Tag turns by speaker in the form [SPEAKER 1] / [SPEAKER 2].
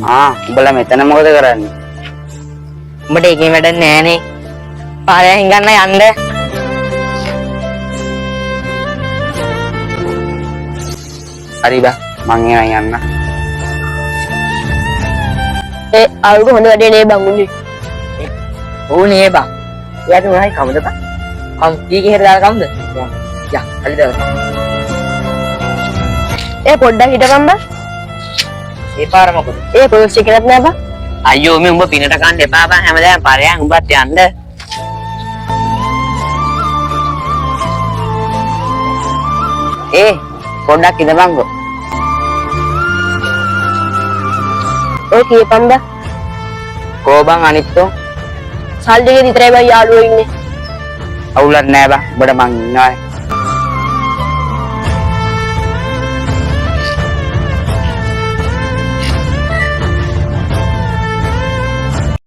[SPEAKER 1] උඹලා මෙතන මොකද කරන්නේ?
[SPEAKER 2] උඹට එකේ වැඩක් නෑනේ. පාරේ හිඟන්න යන්න.
[SPEAKER 1] හරි බා මං එහෙනම් යන්න.
[SPEAKER 3] අරුණ හොඳ වැඩේ නේ බං උන්නේ.
[SPEAKER 2] ඕනේ බා. එයාට මොනවයි කවුද බා? කීකේ හැර දාලා කවුද? යා හරි දාලා.
[SPEAKER 3] පොඩ්ඩක් හිටපන් බං.
[SPEAKER 2] ඒ පාර මොකද?
[SPEAKER 3] පොලිස් එකකට නෑ බං.
[SPEAKER 2] අයියෝ මේ උඹ පිනට කන්න එපා බං හැමදාම පාරයන් උඹත් යන්න.
[SPEAKER 1] පොඩ්ඩක් ඉඳපන්කෝ.
[SPEAKER 3] කියපන් බං.
[SPEAKER 1] කෝ බං අනිත්තෝ?
[SPEAKER 3] සල්ලි ටික විතරයි බං යාළුවෝ ඉන්නේ.
[SPEAKER 1] අවුලක් නෑ බං. උඹට මං ඉන්නවානේ.